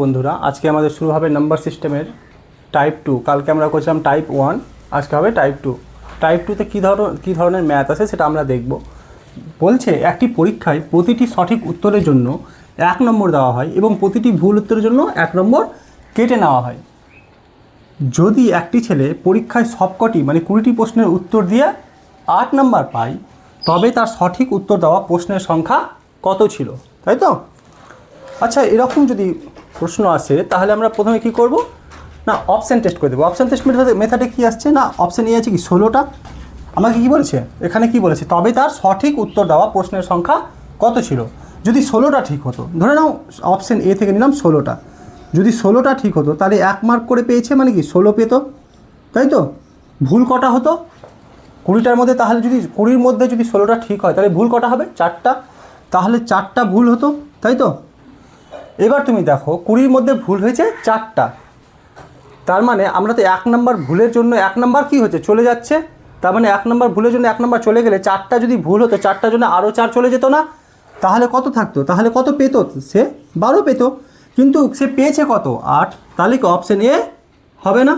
বন্ধুরা, আজকে আমাদের শুরু হবে নাম্বার সিস্টেমের টাইপ 2। কালকে আমরা করেছিলাম টাইপ 1, আজকে হবে টাইপ 2। টাইপ 2তে কী ধরনের ম্যাথ আছে সেটা আমরা দেখব। বলছে একটি পরীক্ষায় প্রতিটি সঠিক উত্তরের জন্য 1 নম্বর দেওয়া হয় এবং প্রতিটি ভুল উত্তরের জন্য 1 নম্বর কেটে নেওয়া হয়। যদি একটি ছেলে পরীক্ষায় সবকটি মানে 20টি প্রশ্নের উত্তর দিয়ে 8 নম্বর পায়, তবে তার সঠিক উত্তর দেওয়া প্রশ্নের সংখ্যা কত ছিল, তাই তো? আচ্ছা, এরকম যদি প্রশ্ন আসে তাহলে আমরা প্রথমে কি করব না, অপশান টেস্ট করে দেবো। অপশান টেস্ট মেথডে কী আসছে না, অপশান এ আছে কি 16টা। আমাকে কী বলেছে এখানে, কি বলেছে, তবে তার সঠিক উত্তর দেওয়া প্রশ্নের সংখ্যা কত ছিল। যদি 16টা ঠিক হতো, ধরে নাও অপশান এ থেকে নিলাম 16টা, যদি 16টা ঠিক হতো তাহলে 1 মার্ক করে পেয়েছে, মানে কি 16 পেতো, তাই তো? ভুল কটা হতো 20টার মধ্যে? তাহলে যদি 20র মধ্যে যদি 16টা ঠিক হয় তাহলে ভুল কটা হবে? 4টা। তাহলে 4টা ভুল হতো, তাই তো? এবার তুমি দেখো 20র মধ্যে ভুল হয়েছে 4টা, তার মানে আমরা তো 1 নম্বর ভুলের জন্য 1 নম্বর কী হচ্ছে, চলে যাচ্ছে। তার মানে 1 নম্বর ভুলের জন্য 1 নম্বর চলে গেলে 4টা যদি ভুল হতো, 4টার জন্য আরও 4 চলে যেত না? তাহলে কত থাকতো? তাহলে কত পেতো সে? 12 পেতো। কিন্তু সে পেয়েছে কত? 8। তাহলে কি অপশান এ হবে না?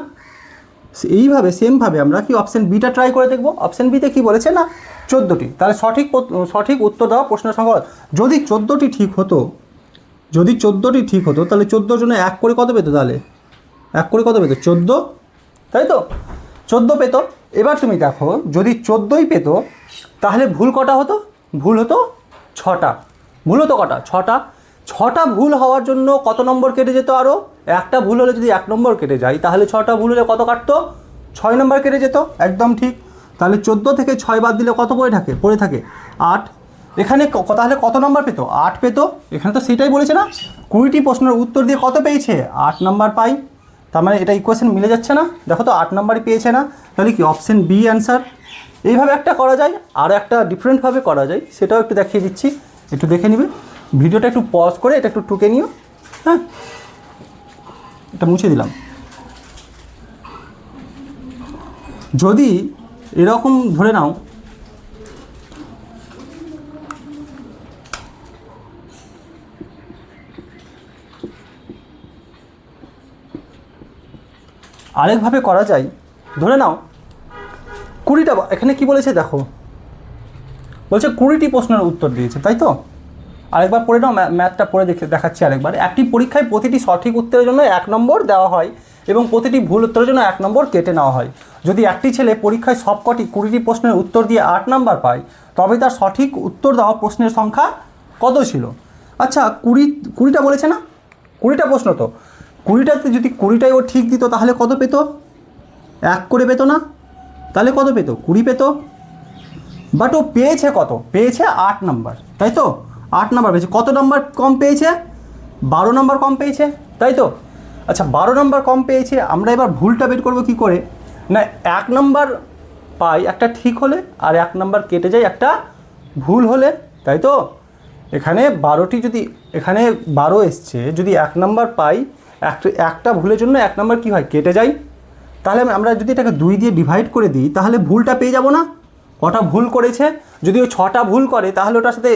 এইভাবে সেমভাবে আমরা কি অপশান বিটা ট্রাই করে দেখব। অপশান বিতে কী বলেছে না, 14টি। তাহলে সঠিক উত্তর দেওয়া প্রশ্নের সংখ্যা, যদি 14টি ঠিক হতো, যদি 14টি ঠিক হতো তাহলে 14 জন্য 1 করে কত পেতো? তাহলে 1 করে কত পেতো? 14, তাই তো? 14 পেতো। এবার তুমি দেখো যদি 14ই পেতো তাহলে ভুল কটা হতো? ভুল হতো 6টা। ভুল হতো কটা? 6টা। 6টা ভুল হওয়ার জন্য কত নম্বর কেটে যেত? আরও একটা ভুল হলে যদি 1 নম্বর কেটে যায়, তাহলে 6টা ভুল হলে কত কাটতো? 6 নম্বর কেটে যেত। একদম ঠিক। তাহলে 14 থেকে 6 বাদ দিলে কত পড়ে থাকে? 8। এখানে তাহলে কত নম্বর পেতো? 8 পেতো। এখানে তো সেটাই বলেছে না, 20টি প্রশ্নের উত্তর দিয়ে কত পেয়েছে? 8 নম্বর পাই। তার মানে এটা ইকুয়েশন মিলে যাচ্ছে না? দেখো তো 8 নম্বরই পেয়েছে না? তাহলে কি অপশান বি অ্যান্সার। এইভাবে একটা করা যায়, আর একটা ডিফারেন্টভাবে করা যায়, সেটাও একটু দেখিয়ে দিচ্ছি, একটু দেখে নিবে। ভিডিওটা একটু পজ করে এটা একটু টুকে নিও। হ্যাঁ, এটা মুছে দিলাম। যদি এরকম ধরে নাও, আরেকভাবে করা যায়, ধরে নাও 20টা, এখানে কি বলেছে দেখো, বলছে 20টি প্রশ্নের উত্তর দিয়েছে, তাই তো? আরেকবার পড়ে নাও, ম্যাথটা পড়ে দেখাচ্ছি আরেকবার। একটি পরীক্ষায় প্রতিটি সঠিক উত্তরের জন্য 1 নম্বর দেওয়া হয় এবং প্রতিটি ভুল উত্তরের জন্য 1 নম্বর কেটে নেওয়া হয়। যদি একটি ছেলে পরীক্ষায় সবকটি 20টি প্রশ্নের উত্তর দিয়ে 8 নম্বর পায়, তবে তার সঠিক উত্তর দেওয়া প্রশ্নের সংখ্যা কত ছিল? আচ্ছা, 20টা বলেছে না, 20টা প্রশ্ন তো, 20টাতে যদি 20টাই ও ঠিক দিত তাহলে কত পেতো? 1 করে পেতো না? তাহলে কত পেতো? 20 পেতো। বাট ও পেয়েছে কত? পেয়েছে 8 নম্বর, তাই তো? 8 নম্বর পেয়েছে। কত নম্বর কম পেয়েছে? 12 নম্বর কম পেয়েছে, তাই তো? আচ্ছা, 12 নম্বর কম পেয়েছে। আমরা এবার ভুলটা বের করবো কী করে না, 1 নম্বর পাই একটা ঠিক হলে, আর 1 নম্বর কেটে যায় একটা ভুল হলে, তাই তো? এখানে 12টি, যদি এখানে 12 এসছে, যদি 1 নম্বর পাই, একটা ভুলের জন্য 1 নম্বর কী হয়? কেটে যায়। তাহলে আমরা যদি এটাকে 2 দিয়ে ডিভাইড করে দিই তাহলে ভুলটা পেয়ে যাব না? কটা ভুল করেছে? যদি ও 6টা ভুল করে তাহলে ওটার সাথে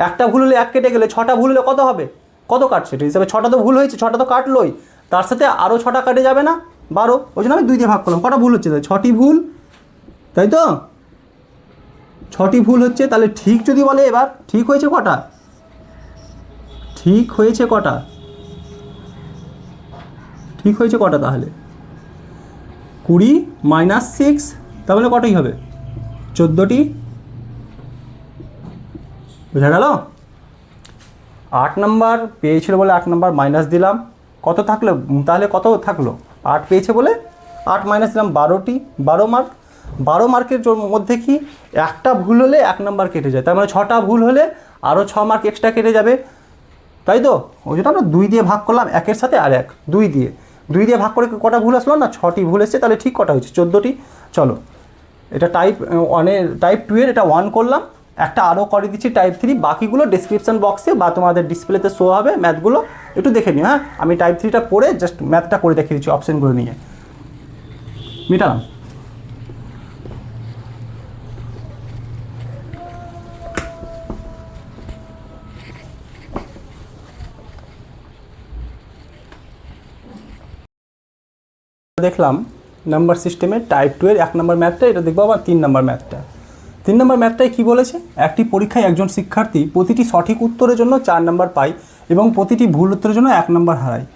একটা ভুল হলে 1 কেটে গেলে 6টা ভুল হলে কত হবে? কত কাটছে? এটা হিসাবে 6টা তো ভুল হয়েছে, 6টা তো কাটলোই, তার সাথে আরও 6টা কাটে যাবে না? 12। ওই জন্য আমি 2 দিয়ে ভাগ করলাম। কটা ভুল হচ্ছে? 6টি ভুল, তাই তো? 6টি ভুল হচ্ছে। তাহলে ঠিক যদি বলে, এবার ঠিক হয়েছে কটা? ঠিক হয়েছে কটা? ঠিক হয়েছে কটা? তাহলে 20 - 6, তাহলে কটাই হবে? 14টি। বোঝা গেল? 8 নম্বর পেয়েছিল বলে 8 নম্বর মাইনাস দিলাম। কত থাকলো তাহলে? কত থাকলো? 8 পেয়েছে বলে 8 মাইনাস দিলাম 12টি, 12 মার্ক। 12 মার্কের মধ্যে কি একটা ভুল হলে 1 নম্বর কেটে যায়, তার মানে 6টা ভুল হলে আরও 6 মার্ক এক্সট্রা কেটে যাবে, তাই তো? ওই জন্য আমরা 2 দিয়ে ভাগ করলাম, 1-এর সাথে আর 1, 2 দিয়ে ভাগ করে কটা ভুল আসলো না? 6টি ভুল এসছে। তাহলে ঠিক কটা হয়েছে? 14টি। চলো, এটা টাইপ 1-এর, টাইপ 2-এর এটা 1 করলাম। একটা আরও করে দিচ্ছি টাইপ 3, বাকিগুলো ডিসক্রিপশান বক্সে বা তোমাদের ডিসপ্লেতে শো হবে ম্যাথগুলো, একটু দেখে নিও। হ্যাঁ, আমি টাইপ 3টা পড়ে জাস্ট ম্যাথটা করে দেখিয়ে দিচ্ছি অপশানগুলো নিয়ে। মিটালাম। দেখলাম নাম্বার সিস্টেমের টাইপ 2 এর 1 নম্বর ম্যাথটা, এটা দেখবো আবার 3 নম্বর ম্যাথটা। 3 নম্বর ম্যাথটায় কী বলেছে, একটি পরীক্ষায় একজন শিক্ষার্থী প্রতিটি সঠিক উত্তরের জন্য 4 নম্বর পায় এবং প্রতিটি ভুল উত্তরের জন্য 1 নম্বর হারায়।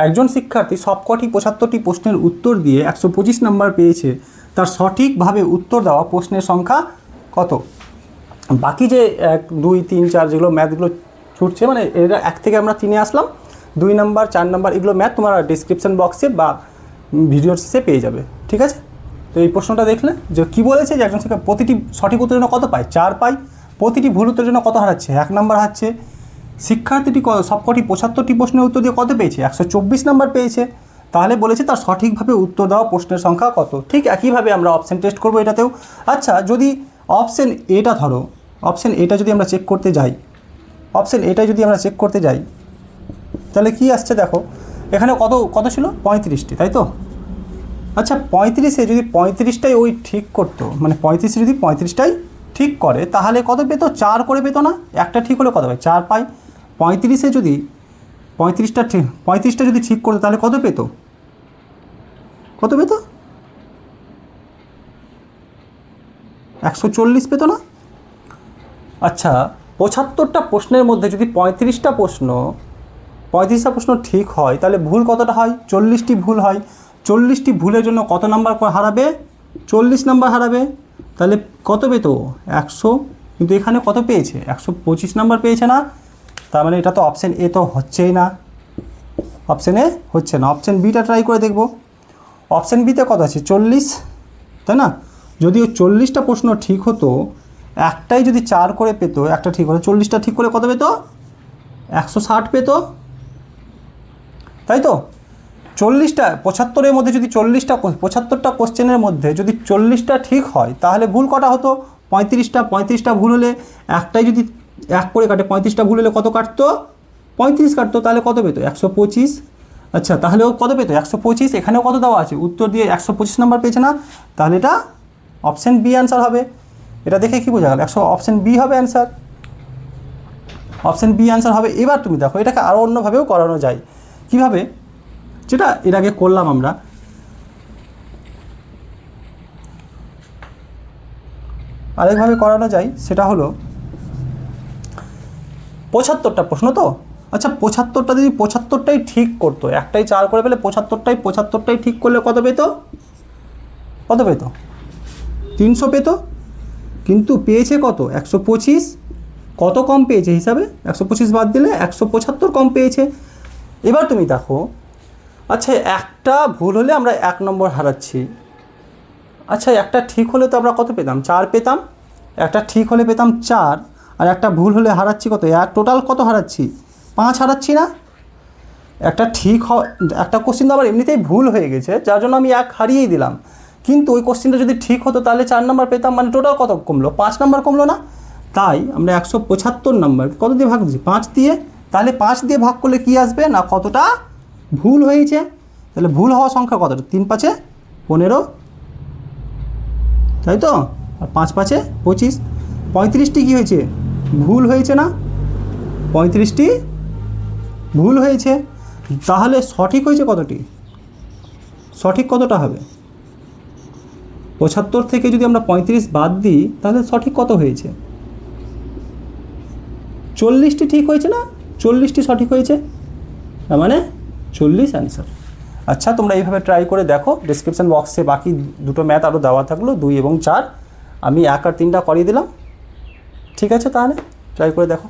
একজন শিক্ষার্থী সবকটি 75টি প্রশ্নের উত্তর দিয়ে 125 নম্বর পেয়েছে, তার সঠিকভাবে উত্তর দেওয়া প্রশ্নের সংখ্যা কত? বাকি যে 1 2 3 4 যেগুলো ম্যাথগুলো ছুটছে, মানে এরা 1 থেকে আমরা 3-এ আসলাম, 2 নম্বর 4 নম্বর এগুলো ম্যাথ তোমরা ডিসক্রিপশন বক্সে বা ভিডিওর শেষে পেয়ে যাবে, ঠিক আছে? তো এই প্রশ্নটা দেখলে যে কী বলেছে, যে একজন শিক্ষার্থী প্রতিটি সঠিক উত্তরের জন্য কত পায়? 4 পায়। প্রতিটি ভুল উত্তরের জন্য কত হারাচ্ছে? 1 নম্বর হারাচ্ছে। শিক্ষার্থীটি সবকটি 75টি প্রশ্নের উত্তর দিয়ে কত পেয়েছে? 124 নম্বর পেয়েছে। তাহলে বলেছে তার সঠিকভাবে উত্তর দেওয়া প্রশ্নের সংখ্যা কত? ঠিক একইভাবে আমরা অপশান টেস্ট করবো এটাতেও। আচ্ছা, যদি অপশান এটা ধরো, অপশান এটা যদি আমরা চেক করতে যাই, অপশান এটাই যদি আমরা চেক করতে যাই, তাহলে কি আসছে দেখো, এখানে কত ছিল? 35টি, তাই তো? আচ্ছা, 35-এ যদি 35টাই ওই ঠিক করতো, মানে 35-এ যদি 35টাই ঠিক করে, তাহলে কত পেতো? 4 করে পেতো না? একটা ঠিক হলে কত পায়? 4 পায়। 35-এ যদি 35টা যদি ঠিক করতো, তাহলে কত পেতো? কত পেতো? 140 পেতো না? আচ্ছা, 75টা প্রশ্নের মধ্যে যদি 35টা প্রশ্ন ঠিক হয়, তাহলে ভুল কতটা হয়? 40টি ভুল হয়। 40টি ভুলের জন্য কত নাম্বার হারাবে? 40 নাম্বার হারাবে। তাহলে কত পেতো? 100। কিন্তু এখানে কত পেয়েছে? 125 নাম্বার পেয়েছে না? তার মানে এটা তো অপশান এ তো হচ্ছেই না, অপশান এ হচ্ছে না। অপশান বিটা ট্রাই করে দেখব। অপশান বিতে কত আছে? 40, তাই না? যদি ওই 40টা প্রশ্ন ঠিক হতো, একটাই যদি 4 করে পেতো, একটা ঠিক হতো, 40টা ঠিক করে কত পেতো? 160 পেতো, তাই তো? 40টা 75-এর মধ্যে যদি 75টা কোশ্চেনের মধ্যে যদি 40টা ঠিক হয়, তাহলে ভুল কটা হতো? 35টা ভুল হলে, একটাই যদি 1 করে কাটে, 35টা ভুল হলে কত কাটতো? 35 কাটতো। তাহলে কত পেতো? 125। আচ্ছা, তাহলে ও কত পেতো? 125। এখানেও কত দেওয়া আছে? উত্তর দিয়ে 125 নাম্বার পেয়েছে না? তাহলে এটা অপশান বি অ্যান্সার হবে। এটা দেখে কি বোঝা গেল? অপশান বি হবে অ্যান্সার, অপশান বি অ্যান্সার হবে। এবার তুমি দেখো, এটাকে আরও অন্যভাবেও করানো যায়। কীভাবে? যেটা এর আগে করলাম আমরা, আরেকভাবে করানো যায়, সেটা হলো 75টা প্রশ্ন তো। আচ্ছা, 75টা যদি 75টাই ঠিক করতো, একটাই 4 করে পেলে 75টাই ঠিক করলে কত পেতো? কত পেতো? 300 পেতো। কিন্তু পেয়েছে কত? 125। কত কম পেয়েছে হিসাবে? 125 বাদ দিলে 175 কম পেয়েছে। এবার তুমি দেখো, আচ্ছা, একটা ভুল হলে আমরা 1 নম্বর হারাচ্ছি। আচ্ছা, একটা ঠিক হলে তো আমরা কত পেতাম? 4 পেতাম। একটা ঠিক হলে পেতাম 4, আর একটা ভুল হলে হারাচ্ছি কত? টোটাল কত হারাচ্ছি? 5 হারাচ্ছি না? একটা কোশ্চেন তো আবার এমনিতেই ভুল হয়ে গেছে, যার জন্য আমি 1 হারিয়েই দিলাম। কিন্তু ওই কোশ্চেনটা যদি ঠিক হতো, তাহলে 4 নম্বর পেতাম, মানে টোটাল কত কমলো? 5 নম্বর কমলো না? তাই আমরা 175 নম্বর কত দিয়ে ভাগ দিচ্ছি? 5 দিয়ে। তাহলে 5 দিয়ে ভাগ করলে কি আসবে না? কতটা ভুল হয়েছে। তাহলে ভুল হওয়ার সংখ্যা কতটা? 3 5 15, তাই তো? আর 5 5 25। 35টি কী হয়েছে? ভুল হয়েছে না? 35টি ভুল হয়েছে। তাহলে সঠিক হয়েছে কতটি? সঠিক কতটা হবে? 75 থেকে যদি আমরা 35 বাদ দিই, তাহলে সঠিক কত হয়েছে? 40টি ঠিক হয়েছে না? 40টি সঠিক হয়েছে, তার মানে 40 অ্যান্সার। আচ্ছা, তোমরা এইভাবে ট্রাই করে দেখো। ডিসক্রিপশান বক্সে বাকি দুটো ম্যাথ আরও দেওয়া থাকলো, 2 এবং 4। আমি 1 আর 3টা করিয়ে দিলাম। ঠিক আছে, তাহলে ট্রাই করে দেখো।